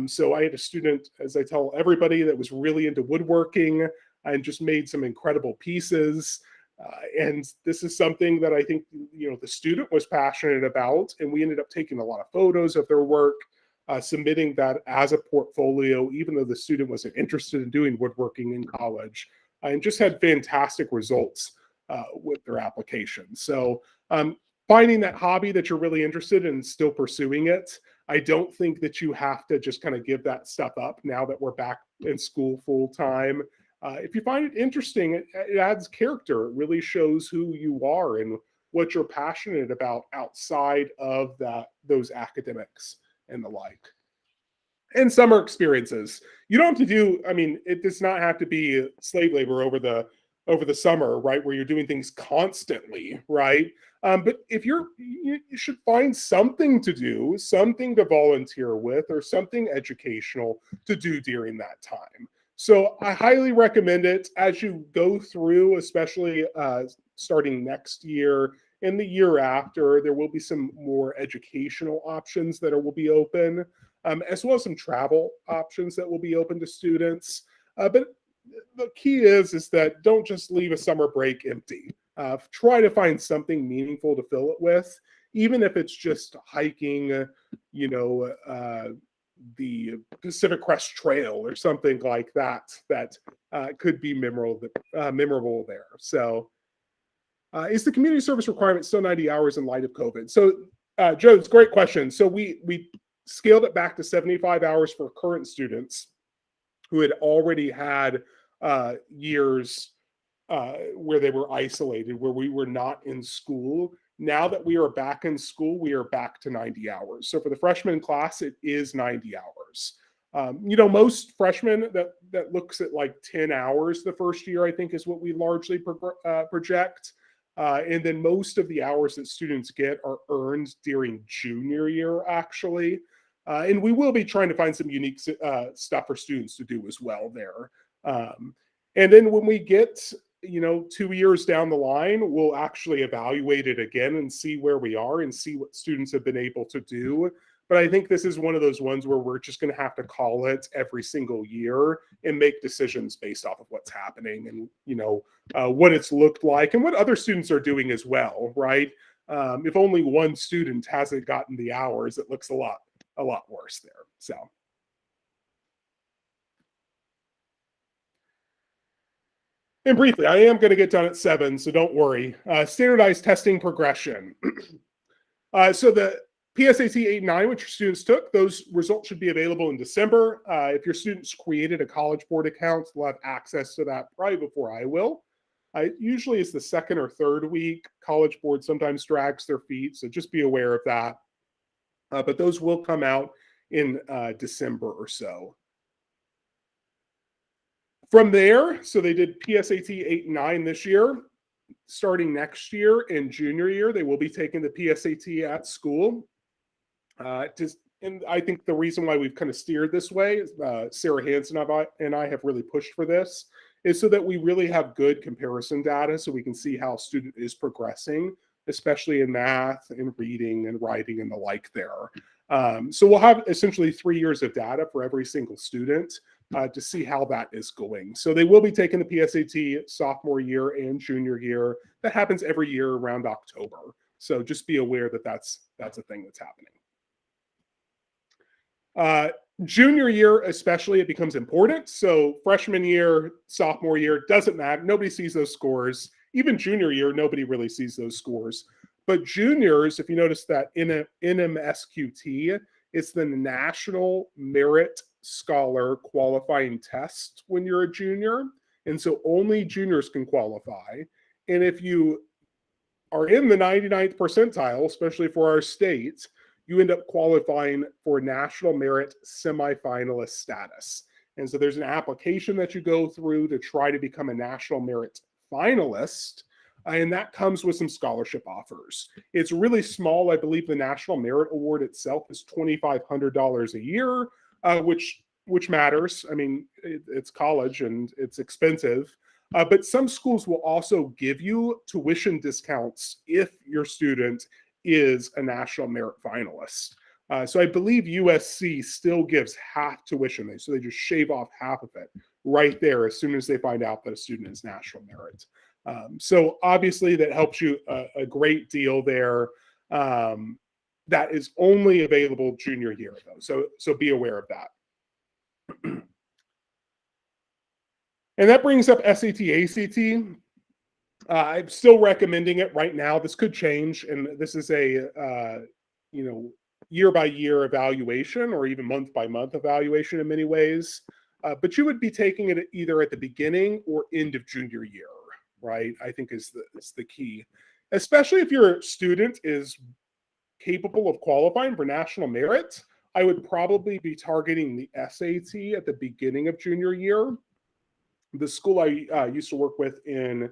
So I had a student, as I tell everybody, that was really into woodworking and just made some incredible pieces. And this is something that I think, the student was passionate about, and we ended up taking a lot of photos of their work, submitting that as a portfolio, even though the student wasn't interested in doing woodworking in college, and just had fantastic results with their application. So finding that hobby that you're really interested in and still pursuing it. I don't think that you have to just kind of give that stuff up now that we're back in school full time. If you find it interesting, it adds character. It really shows who you are and what you're passionate about outside of those academics and the like. And summer experiences. You don't have to do, it does not have to be slave labor over the summer, right? Where you're doing things constantly, right? But if you should find something to do, something to volunteer with, or something educational to do during that time. So I highly recommend it as you go through, especially starting next year and the year after. There will be some more educational options that will be open, as well as some travel options that will be open to students. But the key is that don't just leave a summer break empty. Try to find something meaningful to fill it with, even if it's just hiking, the Pacific Crest Trail or something like that could be memorable there. So is the community service requirement still 90 hours in light of COVID? So Joe, it's a great question. So we scaled it back to 75 hours for current students who had already had years where they were isolated, where we were not in school. Now that we are back in school, we are back to 90 hours. So for the freshman class, it is 90 hours. Most freshmen that looks at like 10 hours the first year, I think is what we largely project. And then most of the hours that students get are earned during junior year, actually. And we will be trying to find some unique stuff for students to do as well there. And then when we get, 2 years down the line, we'll actually evaluate it again and see where we are and see what students have been able to do. But I think this is one of those ones where we're just going to have to call it every single year and make decisions based off of what's happening and, what it's looked like and what other students are doing as well, right? If only one student hasn't gotten the hours, it looks a lot worse there. So. And briefly, I am going to get done at 7, so don't worry. Standardized testing progression. So the PSAT 8 and 9, which your students took, those results should be available in December. If your students created a College Board account, they'll have access to that probably before I will. Usually it's the second or third week. College Board sometimes drags their feet, so just be aware of that. But those will come out in December or so. From there, so they did PSAT 8 and 9 this year. Starting next year in junior year, they will be taking the PSAT at school. And I think the reason why we've kind of steered this way, Sarah Hansen and I have really pushed for this, is so that we really have good comparison data so we can see how a student is progressing, especially in math and reading and writing and the like there. So we'll have essentially 3 years of data for every single student to see how that is going. So they will be taking the PSAT sophomore year and junior year. That happens every year around October. So just be aware that that's a thing that's happening. Junior year, especially, it becomes important. So freshman year, sophomore year, doesn't matter. Nobody sees those scores. Even junior year, nobody really sees those scores. But juniors, if you notice that in NMSQT, it's the National Merit Scholar Qualifying Test when you're a junior. And so only juniors can qualify. And if you are in the 99th percentile, especially for our state, you end up qualifying for national merit semifinalist status. And so there's an application that you go through to try to become a national merit finalist. And that comes with some scholarship offers. It's really small. I believe the National Merit Award itself is $2,500 a year, which matters. I mean, it's college and it's expensive. But some schools will also give you tuition discounts if your student is a national merit finalist. So I believe USC still gives half tuition. So they just shave off half of it right there as soon as they find out that a student is national merit. So obviously that helps you a great deal there. That is only available junior year though. So be aware of that. And that brings up SAT, ACT. I'm still recommending it right now. This could change, and this is a year by year evaluation or even month by month evaluation in many ways. But you would be taking it either at the beginning or end of junior year, right? I think is the key, especially if your student is capable of qualifying for national merit. I would probably be targeting the SAT at the beginning of junior year. The school I used to work with in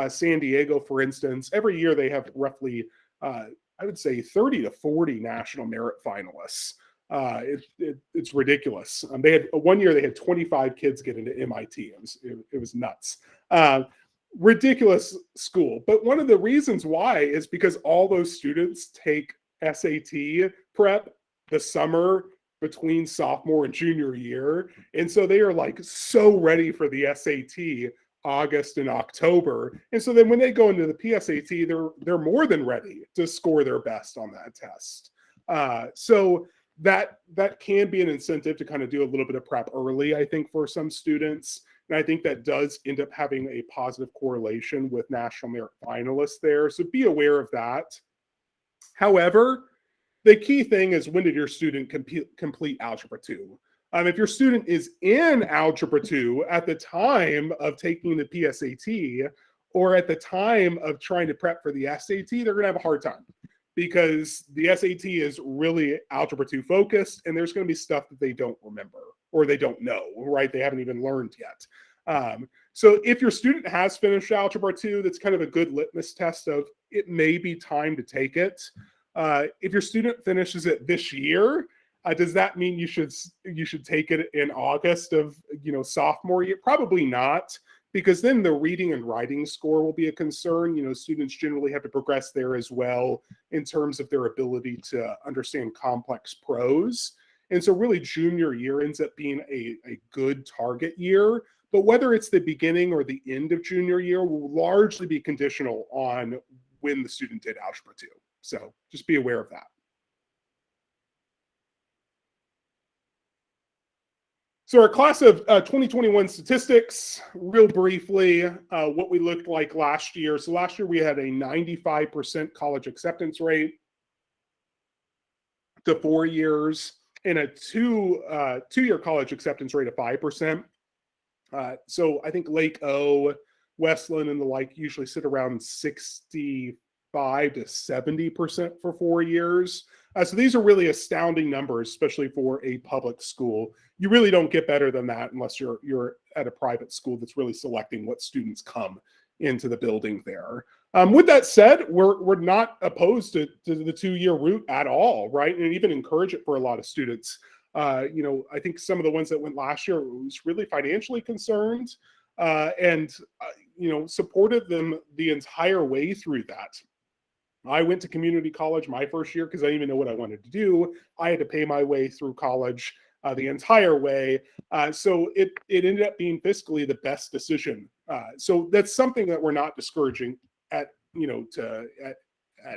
San Diego, for instance, every year they have roughly, I would say 30 to 40 national merit finalists. It's ridiculous. They had one year they had 25 kids get into MIT. It was nuts. Ridiculous school. But one of the reasons why is because all those students take SAT prep the summer between sophomore and junior year. And so they are like so ready for the SAT August and October. And so then when they go into the PSAT, they're more than ready to score their best on that test. So that can be an incentive to kind of do a little bit of prep early, I think, for some students. And I think that does end up having a positive correlation with national merit finalists there. So be aware of that. However, the key thing is, when did your student complete Algebra 2? If your student is in Algebra 2 at the time of taking the PSAT or at the time of trying to prep for the SAT, they're going to have a hard time because the SAT is really Algebra 2 focused, and there's going to be stuff that they don't remember or they don't know, right? They haven't even learned yet. So if your student has finished Algebra 2, that's kind of a good litmus test of it may be time to take it. If your student finishes it this year, does that mean you should take it in August of sophomore year? Probably not, because then the reading and writing score will be a concern. Students generally have to progress there as well in terms of their ability to understand complex prose. And so really junior year ends up being a good target year. But whether it's the beginning or the end of junior year will largely be conditional on when the student did Algebra 2. So just be aware of that. So our class of 2021 statistics, real briefly, what we looked like last year. So last year we had a 95% college acceptance rate to 4 years and a two-year college acceptance rate of 5%. So I think Lake O, Westland, and the like usually sit around 65 to 70% for 4 years. So these are really astounding numbers, especially for a public school. You really don't get better than that unless you're at a private school that's really selecting what students come into the building there. With that said, we're not opposed to the 2-year route at all, right? And even encourage it for a lot of students. I think some of the ones that went last year was really financially concerned and supported them the entire way through that. I went to community college my first year because I didn't even know what I wanted to do. I had to pay my way through college the entire way. So it ended up being fiscally the best decision. So that's something that we're not discouraging at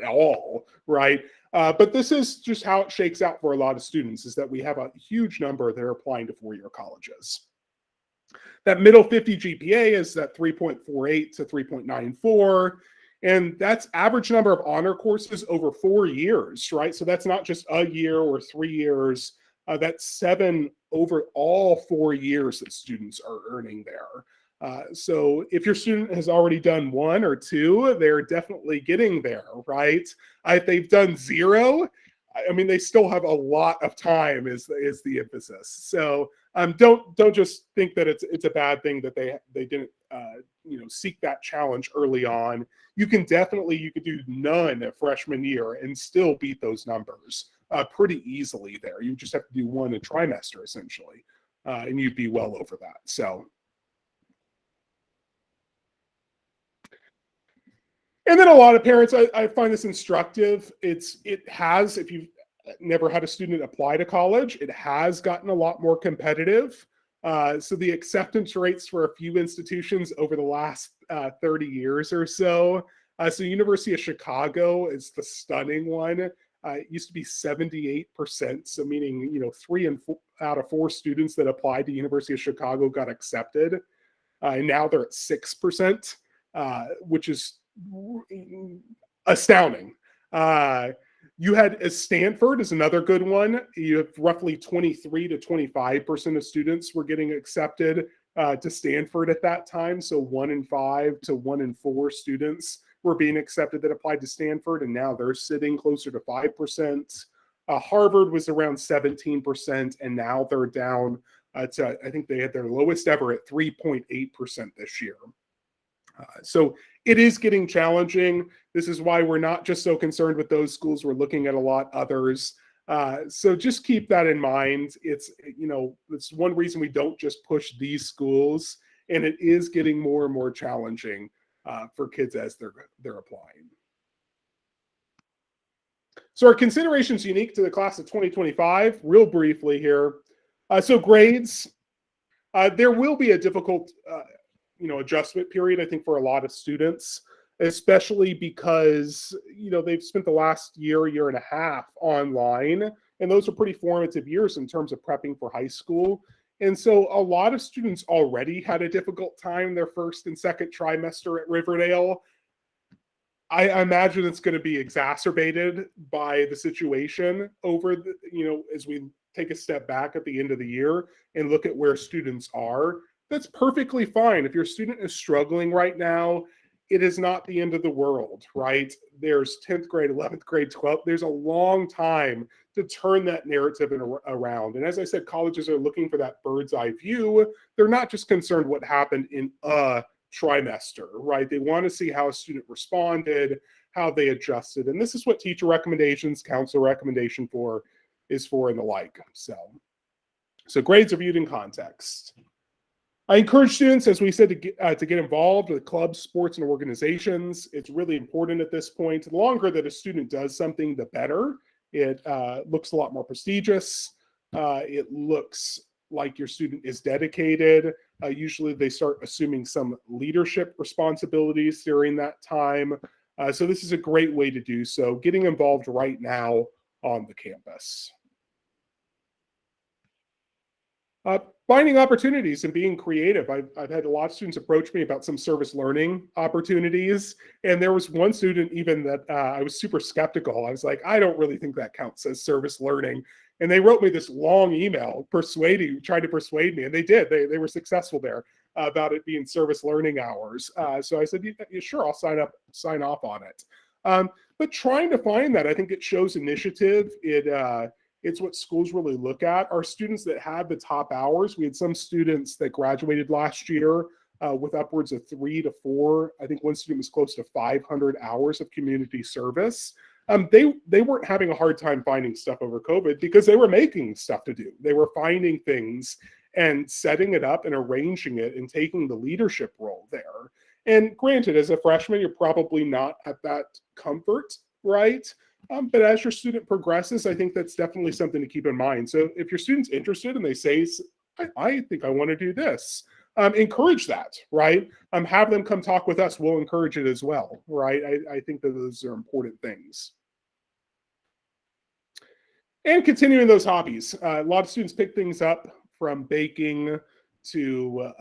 all, right? But this is just how it shakes out for a lot of students, is that we have a huge number that are applying to 4-year colleges. That middle 50 GPA is that 3.48 to 3.94. And that's average number of honor courses over 4 years, right? So that's not just a year or 3 years. That's 7 over all 4 years that students are earning there. So if your student has already done 1 or 2, they're definitely getting there, right? If they've done 0, I mean, they still have a lot of time is the emphasis. So don't just think that it's a bad thing that they didn't seek that challenge early on. You could do none at freshman year and still beat those numbers pretty easily there. You just have to do 1 a trimester essentially, and you'd be well over that. So. And then a lot of parents, I find this instructive. If you've never had a student apply to college, it has gotten a lot more competitive. So the acceptance rates for a few institutions over the last 30 years or so. So University of Chicago is the stunning one. It used to be 78%. So meaning, 3 out of 4 students that applied to University of Chicago got accepted. And now they're at 6%, which is astounding. You had Stanford is another good one. You have roughly 23 to 25% of students were getting accepted to Stanford at that time. So 1 in 5 to 1 in 4 students were being accepted that applied to Stanford, and now they're sitting closer to 5%. Harvard was around 17%, and now they're down to, I think they had their lowest ever at 3.8% this year. So it is getting challenging. This is why we're not just so concerned with those schools. We're looking at a lot others. So just keep that in mind. It's one reason we don't just push these schools, and it is getting more and more challenging for kids as they're applying. So our considerations unique to the class of 2025, real briefly here. So grades, there will be a difficult adjustment period, I think, for a lot of students, especially because, they've spent the last year and a half online, and those are pretty formative years in terms of prepping for high school. And so a lot of students already had a difficult time their first and second trimester at Riverdale. I imagine it's going to be exacerbated by the situation as we take a step back at the end of the year and look at where students are. That's perfectly fine. If your student is struggling right now, it is not the end of the world, right? There's 10th grade, 11th grade, 12th. There's a long time to turn that narrative around. And as I said, colleges are looking for that bird's eye view. They're not just concerned what happened in a trimester, right? They want to see how a student responded, how they adjusted. And this is what teacher recommendations, counselor recommendation is for and the like. So grades are viewed in context. I encourage students, as we said, to get involved with clubs, sports, and organizations. It's really important at this point. The longer that a student does something, the better. It looks a lot more prestigious. It looks like your student is dedicated. Usually they start assuming some leadership responsibilities during that time. So this is a great way to do so, getting involved right now on the campus. Finding opportunities and being creative. I've had a lot of students approach me about some service learning opportunities. And there was one student even that I was super skeptical. I was like, I don't really think that counts as service learning. And they wrote me this long email trying to persuade me. And they did. They were successful there about it being service learning hours. So I said, yeah, sure, I'll sign off on it. But trying to find that, I think it shows initiative. It's what schools really look at. Our students that had the top hours, we had some students that graduated last year with upwards of 3 to 4. I think one student was close to 500 hours of community service. They weren't having a hard time finding stuff over COVID because they were making stuff to do. They were finding things and setting it up and arranging it and taking the leadership role there. And granted, as a freshman, you're probably not at that comfort, right? But as your student progresses, I think that's definitely something to keep in mind. So if your student's interested and they say, I think I want to do this, encourage that, right? Have them come talk with us. We'll encourage it as well, right? I think that those are important things. And continuing those hobbies. A lot of students pick things up from baking to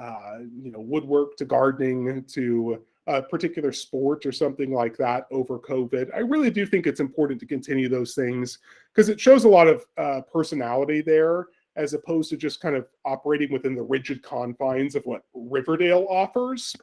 woodwork to gardening to a particular sport or something like that over COVID. I really do think it's important to continue those things because it shows a lot of personality there. as opposed to just kind of operating within the rigid confines of what Riverdale offers.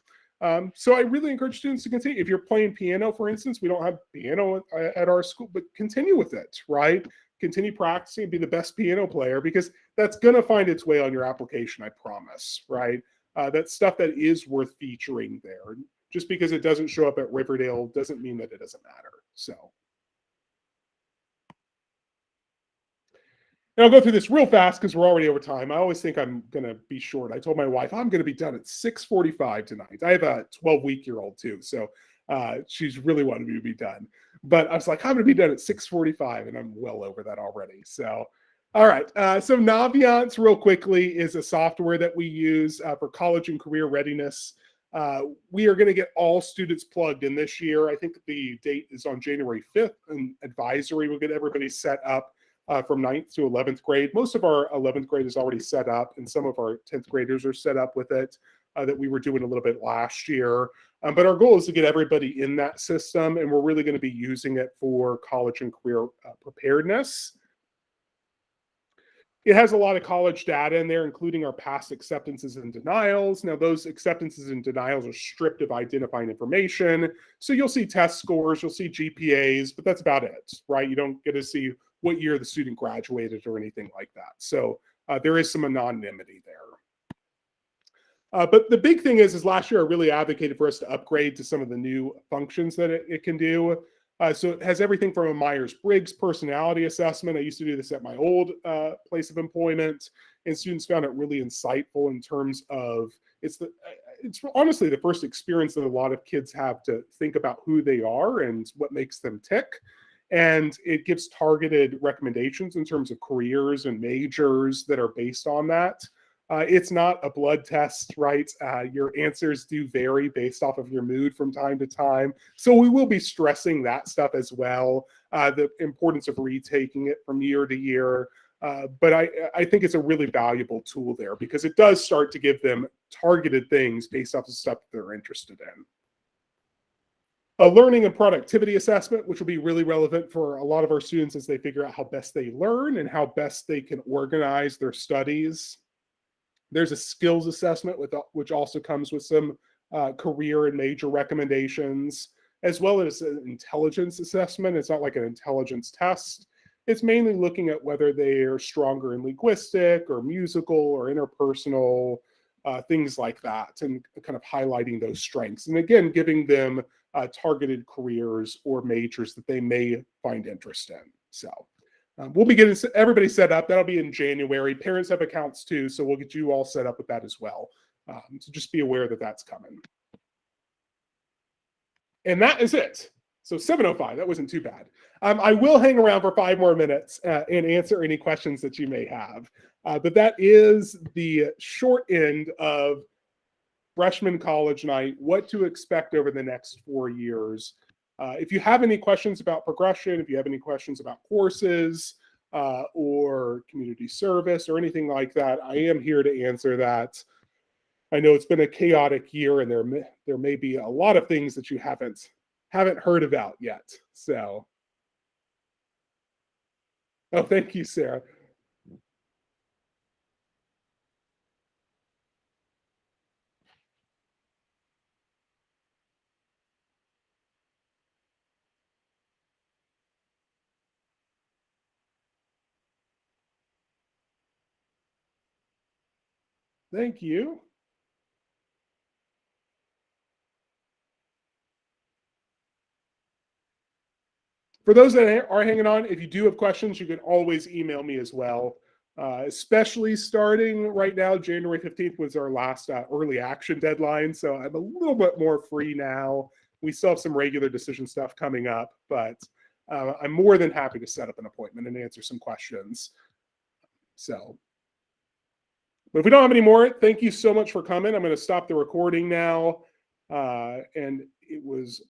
So I really encourage students to continue. If you're playing piano, for instance, we don't have piano at our school, but continue with it, right? Continue practicing, be the best piano player, because that's going to find its way on your application, I promise, right? That's stuff that is worth featuring there. Just because it doesn't show up at Riverdale doesn't mean that it doesn't matter. So. And I'll go through this real fast because we're already over time. I always think I'm going to be short. I told my wife I'm going to be done at 6:45 tonight. I have a 12-week-old too, so she's really wanted me to be done. But I was like, I'm going to be done at 6:45, and I'm well over that already. So, all right. So Naviance, real quickly, is a software that we use for college and career readiness. We are going to get all students plugged in this year. I think the date is on January 5th, and advisory will get everybody set up. From 9th to 11th grade. Most of our 11th grade is already set up, and some of our 10th graders are set up with it that we were doing a little bit last year. But our goal is to get everybody in that system, and we're really going to be using it for college and career preparedness. It has a lot of college data in there, including our past acceptances and denials. Now, those acceptances and denials are stripped of identifying information. So you'll see test scores, you'll see GPAs, but that's about it, right? You don't get to see what year the student graduated or anything like that. So there is some anonymity there. But the big thing is last year I really advocated for us to upgrade to some of the new functions that it can do. So it has everything from a Myers-Briggs personality assessment. I used to do this at my old place of employment, and students found it really insightful in terms of it's honestly the first experience that a lot of kids have to think about who they are and what makes them tick. And it gives targeted recommendations in terms of careers and majors that are based on that. It's not a blood test, right? Your answers do vary based off of your mood from time to time. So we will be stressing that stuff as well, the importance of retaking it from year to year. But I think it's a really valuable tool there because it does start to give them targeted things based off of stuff that they're interested in. A learning and productivity assessment, which will be really relevant for a lot of our students as they figure out how best they learn and how best they can organize their studies. There's a skills assessment, which also comes with some career and major recommendations, as well as an intelligence assessment. It's not like an intelligence test. It's mainly looking at whether they are stronger in linguistic or musical or interpersonal, things like that, and kind of highlighting those strengths. And again, giving them targeted careers or majors that they may find interest in. So we'll be getting everybody set up. That'll be in January. Parents have accounts too, so we'll get you all set up with that as well. So just be aware that that's coming. And that is it. So 7:05, that wasn't too bad. I will hang around for 5 more minutes and answer any questions that you may have. But that is the short end of freshman college night, what to expect over the next 4 years. If you have any questions about progression, if you have any questions about courses or community service or anything like that, I am here to answer that. I know it's been a chaotic year and there may be a lot of things that you haven't heard about yet. So, oh, thank you, Sarah. Thank you. For those that are hanging on, if you do have questions, you can always email me as well. Especially starting right now, January 15th was our last early action deadline. So I'm a little bit more free now. We still have some regular decision stuff coming up, but I'm more than happy to set up an appointment and answer some questions. So, but if we don't have any more, thank you so much for coming. I'm going to stop the recording now. And it was